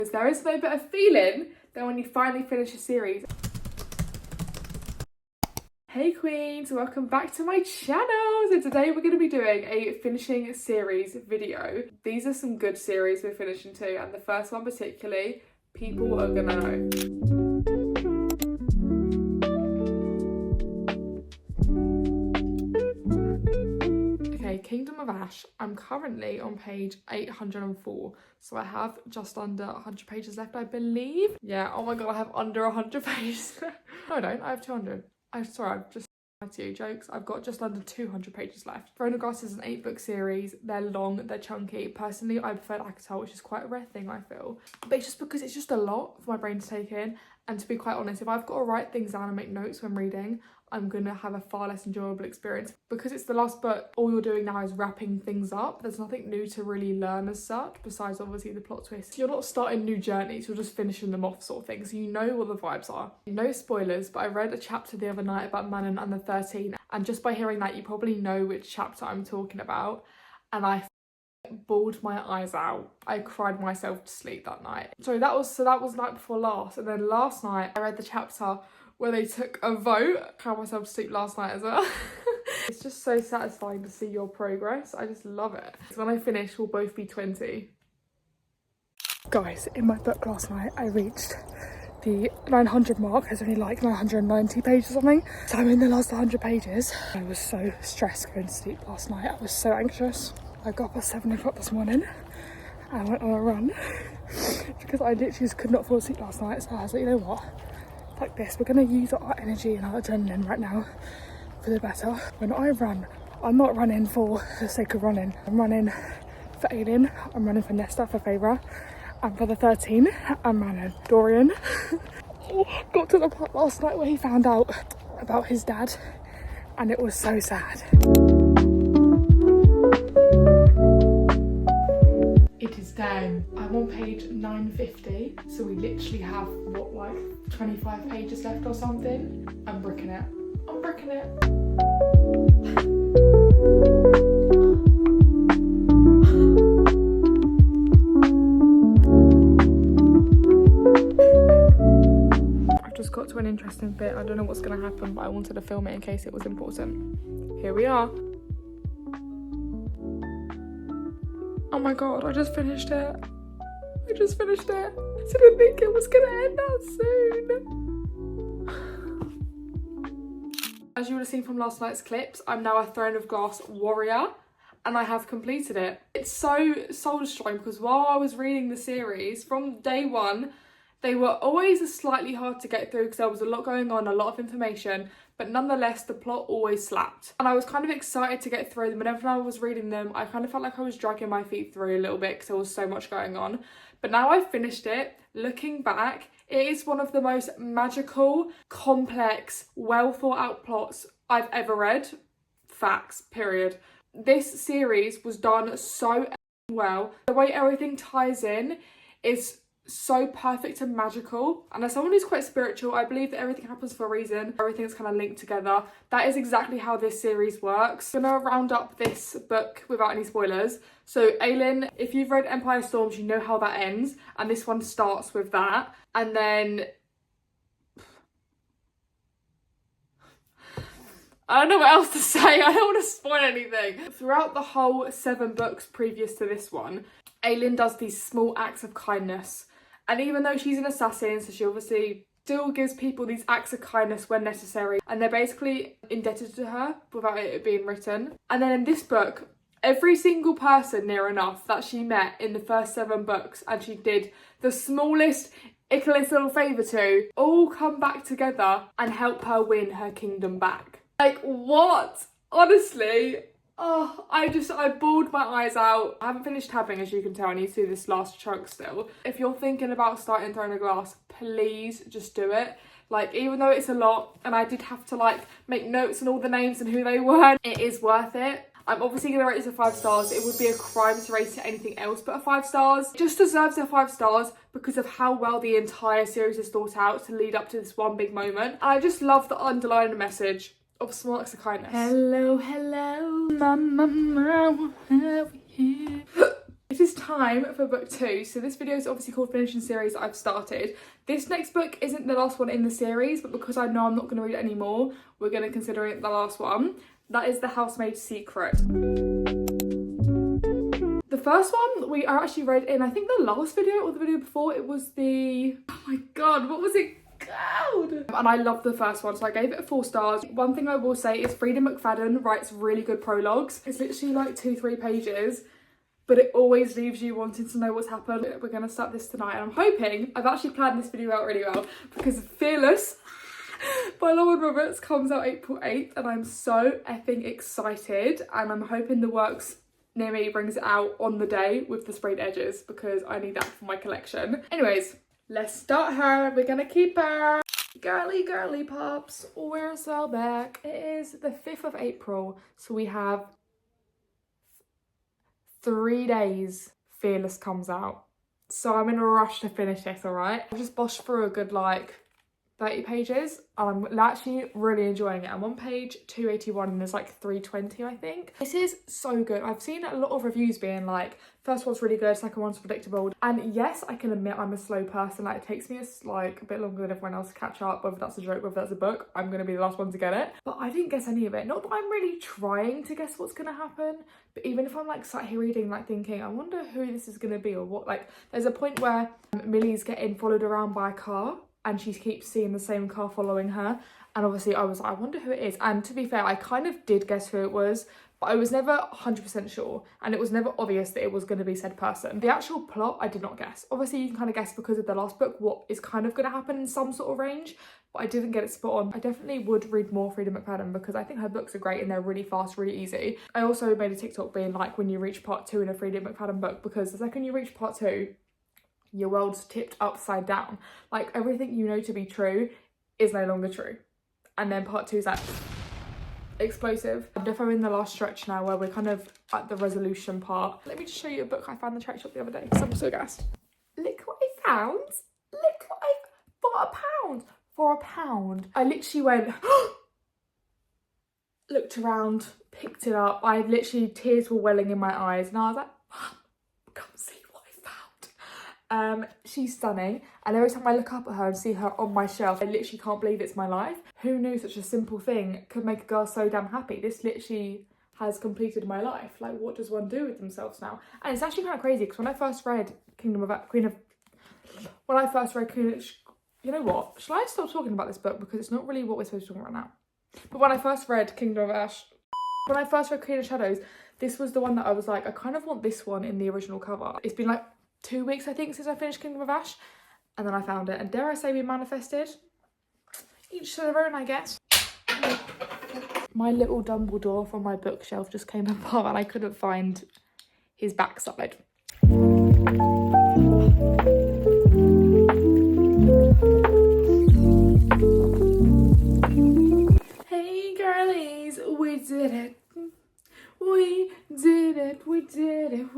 Because there is no better feeling than when you finally finish a series. Hey queens, welcome back to my channel. So today we're going to be doing a finishing series video. These are some good series we're finishing too, and the first one particularly, people are gonna know. Okay, Kingdom of Ash. I'm currently on page 804, so I have just under 100 pages left, I believe. Yeah, oh my god, I have under 100 pages. No, I don't, I have 200. I'm sorry, I've just lied to you, jokes. I've got just under 200 pages left. Throne of Glass is an 8-book series. They're long, they're chunky. Personally, I prefer Akatar, which is quite a rare thing, I feel. But it's just because it's just a lot for my brain to take in. And to be quite honest, if I've got to write things down and make notes when reading, I'm gonna have a far less enjoyable experience. Because it's the last book, all you're doing now is wrapping things up. There's nothing new to really learn as such, besides obviously the plot twists. You're not starting new journeys, you're just finishing them off sort of thing. So you know what the vibes are. No spoilers, but I read a chapter the other night about Manon and the 13. And just by hearing that, you probably know which chapter I'm talking about. And I bawled my eyes out. I cried myself to sleep that night. So that was night before last. And then last night, I read the chapter where they took a vote. I cried myself to sleep last night as well. It's just so satisfying to see your progress. I just love it. So when I finish, we'll both be 20. Guys, in my book last night, I reached the 900 mark. There's only like 990 pages or something. So I'm in the last 100 pages. I was so stressed going to sleep last night. I was so anxious. I got up at 7 o'clock this morning and I went on a run because I literally just could not fall asleep last night. So I was like, you know what? Like this, we're going to use our energy and our adrenaline right now for the better. When I run, I'm not running for the sake of running. I'm running for Aelin, I'm running for Nesta, for Feyre, and for the 13, I'm running Dorian. Got to the part last night where he found out about his dad and it was so sad. It is down. I'm on page 950, so we literally have, what, like 25 pages left or something? I'm bricking it. I'm bricking it. I've just got to an interesting bit. I don't know what's going to happen, but I wanted to film it in case it was important. Here we are. Oh my god, I just finished it. I just finished it. I didn't think it was gonna end that soon. As you would have seen from last night's clips, I'm now a Throne of Glass warrior and I have completed it. It's so soul destroying because while I was reading the series from day one, they were always slightly hard to get through because there was a lot going on, a lot of information, but nonetheless, the plot always slapped. And I was kind of excited to get through them. Whenever I was reading them, I kind of felt like I was dragging my feet through a little bit because there was so much going on. But now I've finished it, looking back, it is one of the most magical, complex, well thought out plots I've ever read. Facts, period. This series was done so well. The way everything ties in is so perfect and magical, and as someone who's quite spiritual, I believe that everything happens for a reason. Everything's kind of linked together. That is exactly how this series works. I'm gonna round up this book without any spoilers. So Aelin, if you've read Empire Storms, you know how that ends, and this one starts with that. And then I don't know what else to say. I don't want to spoil anything. Throughout the whole 7 books previous to this one, Aelin does these small acts of kindness. And even though she's an assassin, so she obviously still gives people these acts of kindness when necessary. And they're basically indebted to her without it being written. And then in this book, every single person near enough that she met in the first 7 books and she did the smallest, ickiest little favour to, all come back together and help her win her kingdom back. Like, what? Honestly, oh, I bawled my eyes out. I haven't finished tabbing, as you can tell. I need to do this last chunk still. If you're thinking about starting Throne of Glass, please just do it. Like, even though it's a lot, and I did have to, like, make notes and all the names and who they were, it is worth it. I'm obviously going to rate this a 5 stars. It would be a crime to rate it anything else but a 5 stars. It just deserves a 5 stars because of how well the entire series is thought out to lead up to this one big moment. And I just love the underlying message of small acts of kindness. Hello, hello, mama, how are you? It is time for book 2. So this video is obviously called Finishing Series I've started. This next book isn't the last one in the series, but because I know I'm not going to read it anymore, we're going to consider it the last one. That is The Housemaid's Secret. The first one we actually read in, I think, the last video or the video before. It was the, oh my god, what was it called? And I loved the first one, so I gave it 4 stars. One thing I will say is Freida McFadden writes really good prologues. It's literally like 2-3 pages, but it always leaves you wanting to know what's happened. We're going to start this tonight, and I'm hoping, I've actually planned this video out really well, because Fearless by Lauren Roberts comes out April 8th, and I'm so effing excited, and I'm hoping the works near me brings it out on the day with the sprayed edges, because I need that for my collection. Anyways, let's start her. We're gonna keep her. Girly pops, we're so back. It is the 5th of April, so we have 3 days. Fearless comes out, so I'm in a rush to finish this. All right, I just boshed through a good like 30 pages, and I'm actually really enjoying it. I'm on page 281 and there's like 320, I think. This is so good. I've seen a lot of reviews being like, first one's really good, second one's predictable. And yes, I can admit I'm a slow person. Like, it takes me a bit longer than everyone else to catch up, whether that's a joke, whether that's a book. I'm gonna be the last one to get it. But I didn't guess any of it. Not that I'm really trying to guess what's gonna happen, but even if I'm like sat here reading, like thinking, I wonder who this is gonna be or what, like there's a point where Millie's getting followed around by a car, and she keeps seeing the same car following her, and obviously I was like, I wonder who it is. And to be fair, I kind of did guess who it was, but I was never 100% sure, and it was never obvious that it was going to be said person. The actual plot I did not guess. Obviously you can kind of guess because of the last book what is kind of going to happen in some sort of range, but I didn't get it spot on. I definitely would read more Freida McFadden because I think her books are great and they're really fast, really easy. I also made a TikTok being like, when you reach part 2 in a Freida McFadden book, because the second you reach part 2, your world's tipped upside down. Like, everything you know to be true is no longer true. And then part 2 is like explosive. I'm definitely in the last stretch now where we're kind of at the resolution part. Let me just show you a book I found in the track shop the other day, because I'm so gassed. Look what I found. Look what for a pound. I literally went looked around, picked it up. I literally, tears were welling in my eyes, and I was like, come see. She's stunning, and every time I look up at her and see her on my shelf, I literally can't believe it's my life. Who knew such a simple thing could make a girl so damn happy? This literally has completed my life. Like, what does one do with themselves now? And it's actually kind of crazy, because when I first read you know what, shall I stop talking about this book, because it's not really what we're supposed to talk about now. But when I first read Queen of Shadows, this was the one that I was like, I kind of want this one in the original cover. It's been like 2 weeks, I think, since I finished Kingdom of Ash, and then I found it, and dare I say we manifested? Each to their own, I guess. My little Dumbledore from my bookshelf just came apart, and I couldn't find his backside. Hey girlies, we did it. We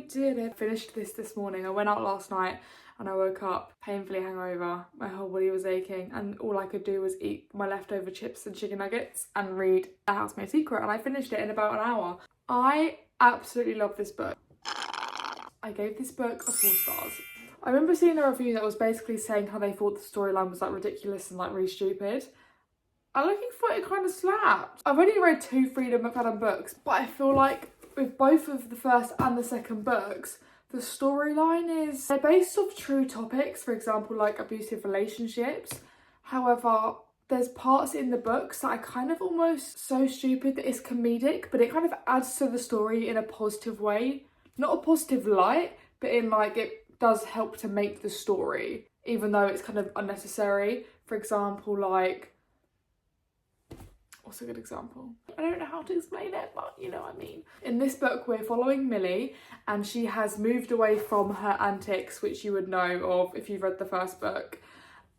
did it. Finished this morning. I went out last night and I woke up painfully hungover. My whole body was aching, and all I could do was eat my leftover chips and chicken nuggets and read The Housemaid's Secret, and I finished it in about an hour. I absolutely love this book. I gave this book 4 stars. I remember seeing a review that was basically saying how they thought the storyline was like ridiculous and like really stupid. I looking for it kind of slapped. I've only read 2 Freida McFadden books, but I feel like with both of the first and the second books, the storyline is, they're based off true topics, for example, like abusive relationships. However, there's parts in the books that are kind of almost so stupid that it's comedic, but it kind of adds to the story in a positive way. Not a positive light, but in like, it does help to make the story, even though it's kind of unnecessary. For example, like, what's a good example? I don't know how to explain it, but you know what I mean. In this book, we're following Millie, and she has moved away from her antics, which you would know of if you've read the first book,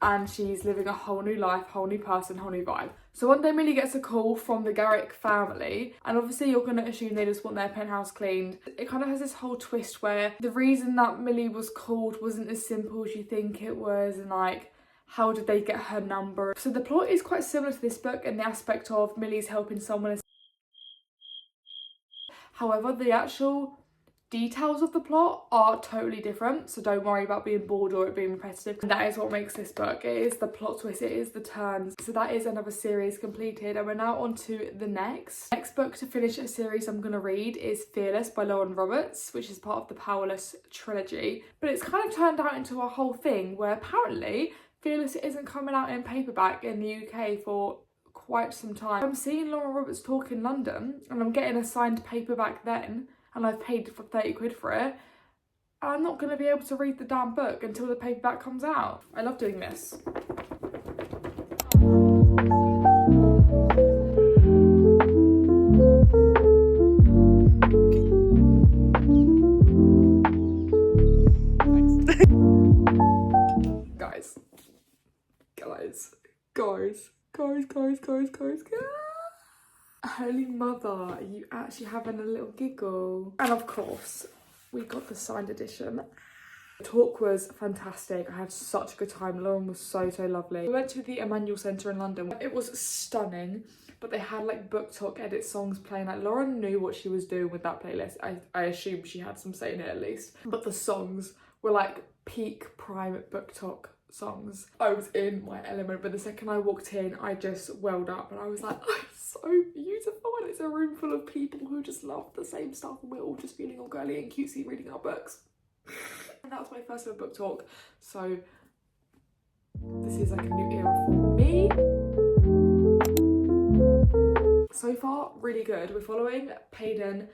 and she's living a whole new life, whole new person, whole new vibe. So one day Millie gets a call from the Garrick family, and obviously you're going to assume they just want their penthouse cleaned. It kind of has this whole twist where the reason that Millie was called wasn't as simple as you think it was, and like, how did they get her number? So the plot is quite similar to this book in the aspect of Millie's helping someone. However, the actual details of the plot are totally different, so don't worry about being bored or it being repetitive. And that is what makes this book. It is the plot twist, it is the turns. So that is another series completed, and we're now on to the next book to finish a series I'm gonna read is 𝘴𝘰𝘤𝘪𝘢 by Lauren Roberts, which is part of the 𝘴𝘰𝘤𝘪𝘢 trilogy. But it's kind of turned out into a whole thing where apparently 𝘴𝘰𝘤𝘪𝘢 isn't coming out in paperback in the UK for quite some time. I'm seeing Lauren Roberts talk in London and I'm getting a signed paperback then, and I've paid for 30 quid for it. I'm not going to be able to read the damn book until the paperback comes out. I love doing this. Guys. Holy mother, are you actually having a little giggle? And of course, we got the signed edition. The talk was fantastic. I had such a good time. Lauren was so lovely. We went to the Emmanuel Centre in London. It was stunning, but they had like book talk edit songs playing. Like Lauren knew what she was doing with that playlist. I assume she had some say in it at least. But the songs were like peak prime book talk songs. I was in my element, but the second I walked in, I just welled up and I was like, oh, it's so beautiful, and it's a room full of people who just love the same stuff, and we're all just feeling all girly and cutesy reading our books. And that was my first ever book talk, so this is like a new era for me. So far, really good. We're following Payden.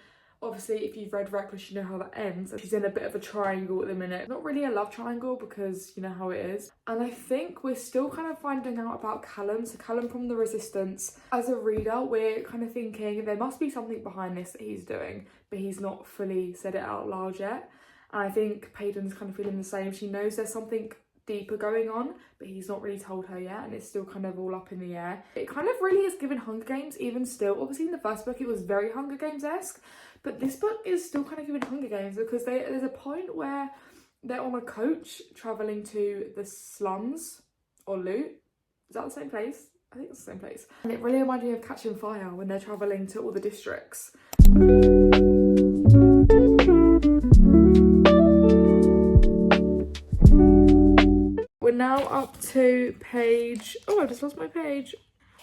Obviously, if you've read Reckless, you know how that ends. She's in a bit of a triangle at the minute. Not really a love triangle because you know how it is. And I think we're still kind of finding out about Callum. So Callum from The Resistance. As a reader, we're kind of thinking there must be something behind this that he's doing, but he's not fully said it out loud yet. And I think Payden's kind of feeling the same. She knows there's something deeper going on, but he's not really told her yet, and it's still kind of all up in the air. It kind of really is given Hunger Games even still. Obviously in the first book it was very Hunger Games-esque, but this book is still kind of giving Hunger Games because there's a point where they're on a coach travelling to the slums or loot. Is that the same place? I think it's the same place. And it really reminded me of Catching Fire when they're travelling to all the districts. We're now up to page, oh, I just lost my page,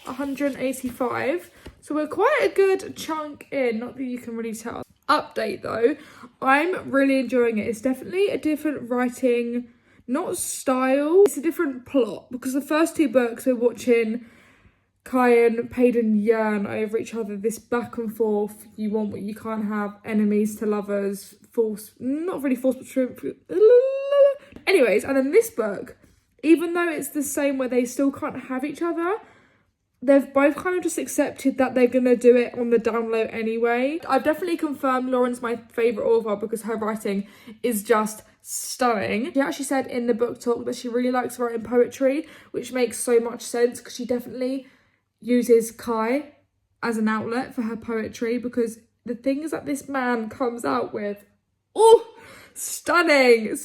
185. So we're quite a good chunk in, not that you can really tell. Update though, I'm really enjoying it. It's definitely a different writing, not style, it's a different plot, because the first two books we're watching Kai and Payden yearn over each other, this back and forth, you want what you can't have, enemies to lovers, false, not really false, but true. Anyways, and in this book, even though it's the same where they still can't have each other, they've both kind of just accepted that they're going to do it on the down low anyway. I've definitely confirmed Lauren's my favourite author because her writing is just stunning. She actually said in the book talk that she really likes writing poetry, which makes so much sense because she definitely uses Kai as an outlet for her poetry, because the things that this man comes out with, oh, stunning.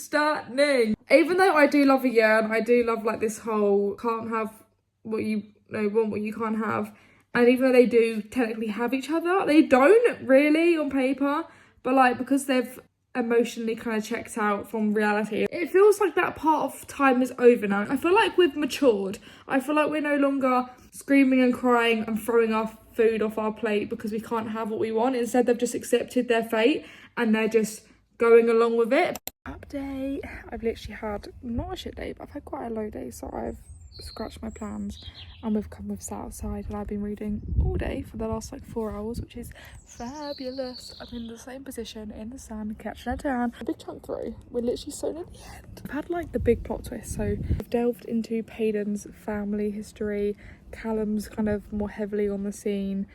Even though I do love a yearn, I do love like this whole can't have what you want what you can't have, and even though they do technically have each other, they don't really on paper, but like because they've emotionally kind of checked out from reality, it feels like that part of time is over now. I feel like we've matured. I feel like we're no longer screaming and crying and throwing our food off our plate because we can't have what we want. Instead, they've just accepted their fate and they're just going along with it. Update. I've literally had not a shit day, but I've had quite a low day, so I've scratched my plans and we've sat outside and I've been reading all day for the last like 4 hours, which is fabulous. I'm in the same position in the sun, catching a tan. A big chunk through. We're literally so near the end. I've had like the big plot twist, so I've delved into Payden's family history, Callum's kind of more heavily on the scene,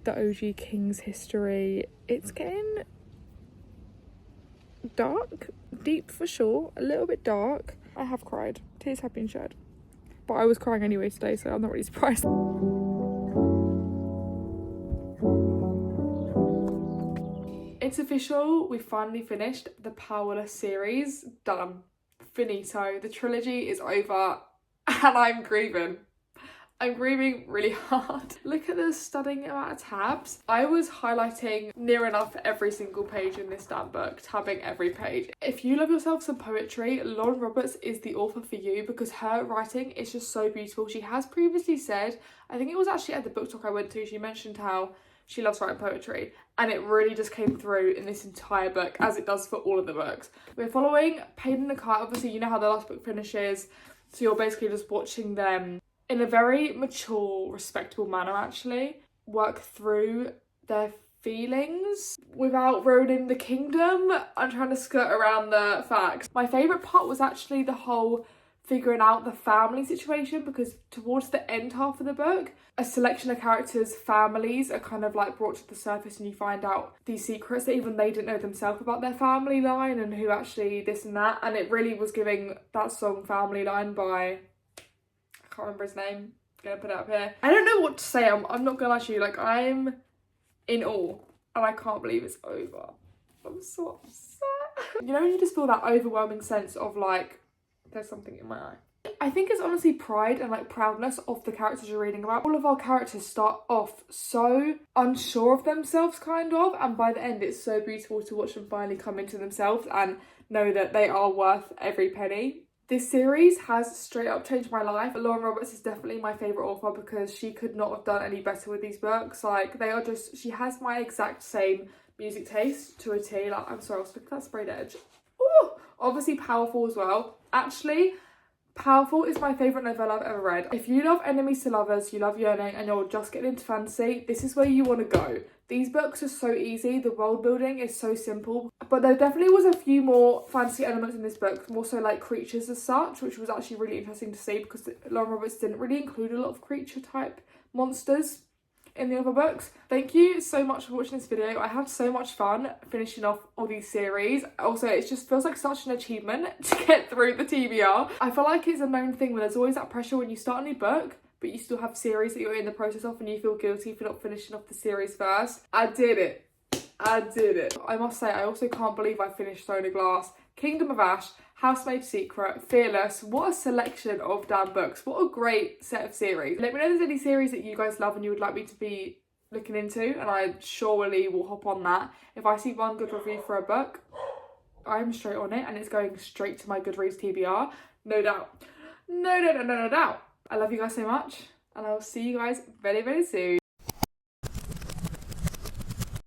the 𝘴𝘰𝘤𝘪𝘢's history. It's getting dark, deep for sure, a little bit dark. I have cried, tears have been shed, but I was crying anyway today, so I'm not really surprised. It's official, we finally finished the 𝘴𝘰𝘪𝘢 series. Done, finito, the trilogy is over and I'm grieving. I'm grieving really hard. Look at the stunning amount of tabs. I was highlighting near enough every single page in this damn book, tabbing every page. If you love yourself some poetry, Lauren Roberts is the author for you because her writing is just so beautiful. She has previously said, I think it was actually at the book talk I went to, she mentioned how she loves writing poetry, and it really just came through in this entire book, as it does for all of the books. We're following Pain in the Car. Obviously, you know how the last book finishes, so you're basically just watching them in a very mature, respectable manner, actually, work through their feelings without ruining the kingdom. I'm trying to skirt around the facts. My favourite part was actually the whole figuring out the family situation, because towards the end half of the book, a selection of characters' families are kind of like brought to the surface, and you find out these secrets that even they didn't know themselves about their family line and who actually this and that. And it really was giving that song Family Line by, I can't remember his name, I'm gonna put it up here. I don't know what to say. I'm not gonna lie to you, like, I'm in awe and I can't believe it's over. I'm so upset. You know when you just feel that overwhelming sense of like, there's something in my eye. I think it's honestly pride and like proudness of the characters you're reading about. All of our characters start off so unsure of themselves, kind of, and by the end it's so beautiful to watch them finally come into themselves and know that they are worth every penny. This series has straight up changed my life. Lauren Roberts is definitely my favourite author because she could not have done any better with these books. Like, they are just, she has my exact same music taste to a T. Like, I'm sorry, I was looking at that sprayed edge. Ooh, obviously powerful as well. Actually, Powerful is my favourite novella I've ever read. If you love enemies to lovers, you love yearning, and you're just getting into fantasy, this is where you want to go. These books are so easy, the world building is so simple, but there definitely was a few more fantasy elements in this book, more so like creatures as such, which was actually really interesting to see because Lauren Roberts didn't really include a lot of creature type monsters in the other books. Thank you so much for watching this video. I had so much fun finishing off all these series. Also, it just feels like such an achievement to get through the TBR. I feel like it's a known thing where there's always that pressure when you start a new book, but you still have series that you're in the process of and you feel guilty for not finishing off the series first. I did it. I did it. I must say, I also can't believe I finished Throne of Glass, Kingdom of Ash, Housemaid's Secret, Fearless. What a selection of damn books. What a great set of series. Let me know if there's any series that you guys love and you would like me to be looking into, and I surely will hop on that. If I see one good review for a book, I'm straight on it and it's going straight to my Goodreads TBR. No doubt. No doubt. I love you guys so much and I will see you guys very, very soon.